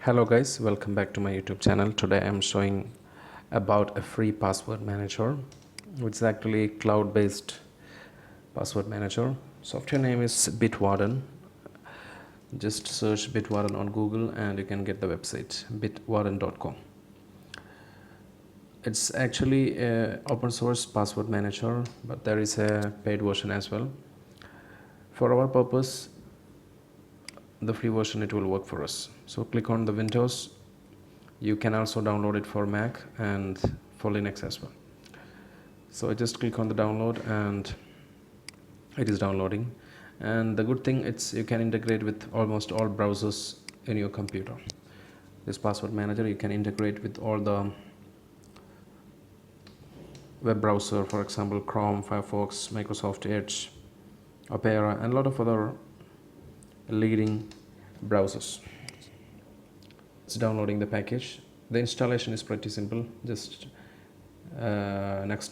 Hello guys, welcome back to my YouTube channel. Today I'm showing about a free password manager, which is actually cloud-based password manager. Software name is Bitwarden. Just search Bitwarden on Google and you can get the website bitwarden.com. It's actually a open source password manager, but there is a paid version as well. For our purpose, the free version it will work for us. So click on the Windows. You can also download it for Mac and for Linux as well. So I just click on the download and it is downloading. And the good thing, it's you can integrate with almost all browsers in your computer. This password manager you can integrate with all the web browser, for example Chrome, Firefox, Microsoft Edge, Opera, and a lot of other leading browsers. It's downloading the package. The installation is pretty simple. Just next,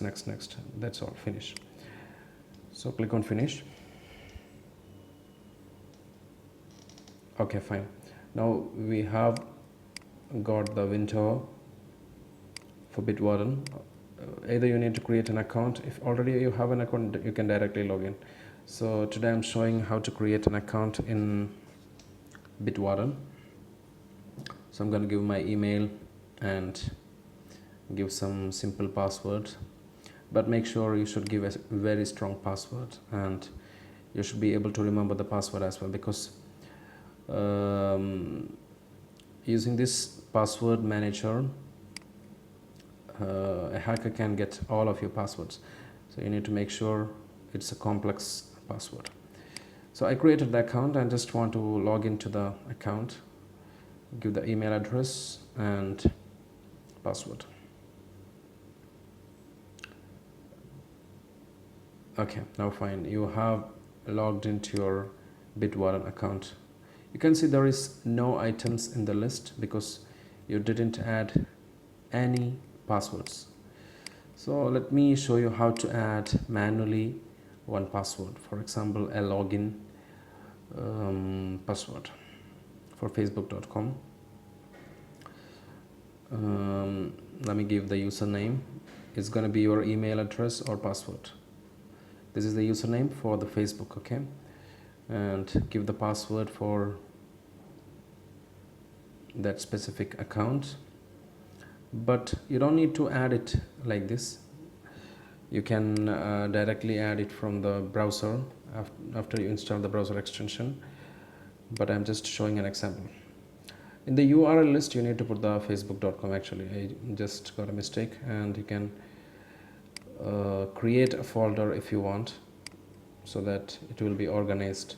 that's all. Finish. So click on finish. Okay, fine. Now we have got the window for Bitwarden. Either you need to create an account. If already you have an account, you can directly log in. So today I'm showing how to create an account in Bitwarden. So I'm going to give my email and give some simple password, but make sure you should give a very strong password and you should be able to remember the password as well, because using this password manager, a hacker can get all of your passwords, so you need to make sure it's a complex password. So I created the account and just want to log into the account, give the email address and password. Okay, now fine, you have logged into your Bitwarden account. You can see there is no items in the list because you didn't add any passwords. So let me show you how to add manually one password. For example, a login password for facebook.com. Let me give the username. It's going to be your email address or password. This is the username for the Facebook, okay? And give the password for that specific account, but you don't need to add it like this. You can directly add it from the browser after you install the browser extension, but I'm just showing an example. In the URL list you need to put the facebook.com. actually I just got a mistake, and you can create a folder if you want, so that it will be organized.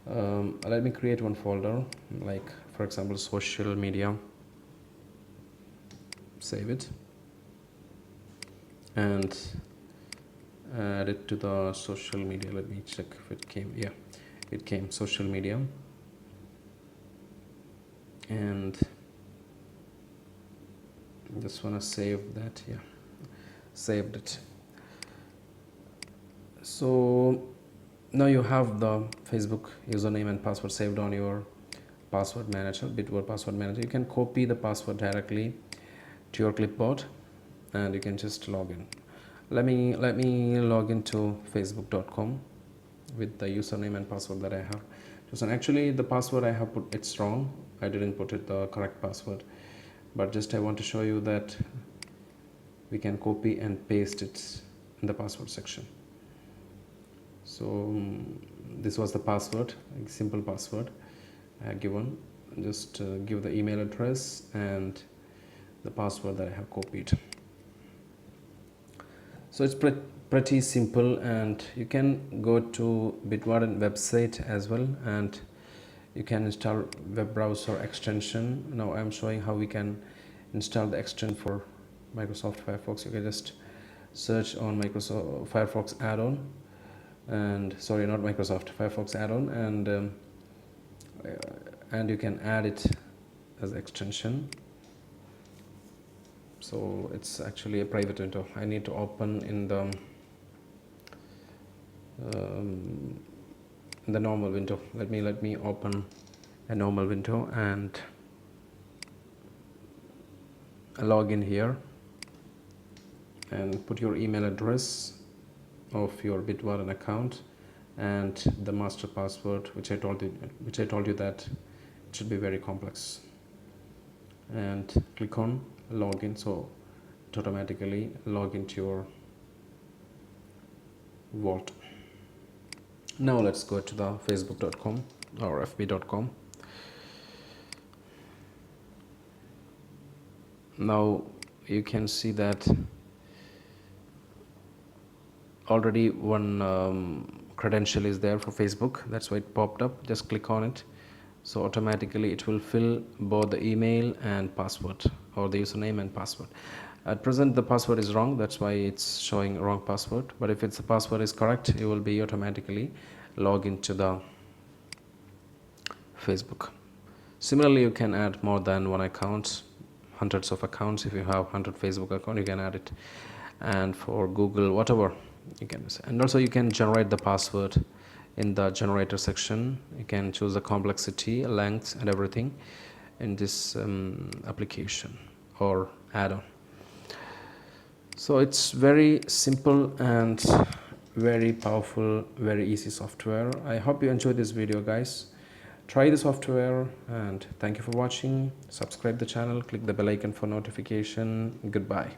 Let me create one folder, like for example social media. Save it and add it to the social media. Let me check if it came. Yeah, it came, social media. And just want to save that. Yeah, saved it. So now you have the Facebook username and password saved on your password manager, Bitword password manager. You can copy the password directly to your clipboard and you can just log in. Let me log into facebook.com with the username and password that I have chosen. Actually the password I have put, it's wrong. I didn't put it the correct password, but just I want to show you that we can copy and paste it in the password section. So this was the password, a simple password I have given. Just give the email address and the password that I have copied. So it's pretty simple, and you can go to Bitwarden website as well, and you can install web browser extension. Now I'm showing how we can install the extension for Microsoft Firefox. You can just search on Microsoft Firefox add-on, and sorry, not Microsoft Firefox add-on, and you can add it as extension. So it's actually a private window. I need to open in the normal window. Let me open a normal window, and log in here and put your email address of your Bitwarden account and the master password, which I told you that it should be very complex, and click on login. So it automatically log into your vault. Now let's go to the facebook.com or fb.com. Now you can see that already one credential is there for Facebook. That's why it popped up. Just click on it. So automatically it will fill both the email and password, or the username and password. At present the password is wrong, that's why it's showing wrong password. But if the password is correct, you will be automatically log into the Facebook. Similarly, you can add more than one account, hundreds of accounts. If you have 100 Facebook account, you can add it. And for Google, whatever you can. And also you can generate the password in the generator section. You can choose the complexity, length and everything in this application or add-on. So it's very simple and very powerful, very easy software. I hope you enjoyed this video, guys. Try the software, and thank you for watching. Subscribe the channel, click the bell icon for notification. Goodbye.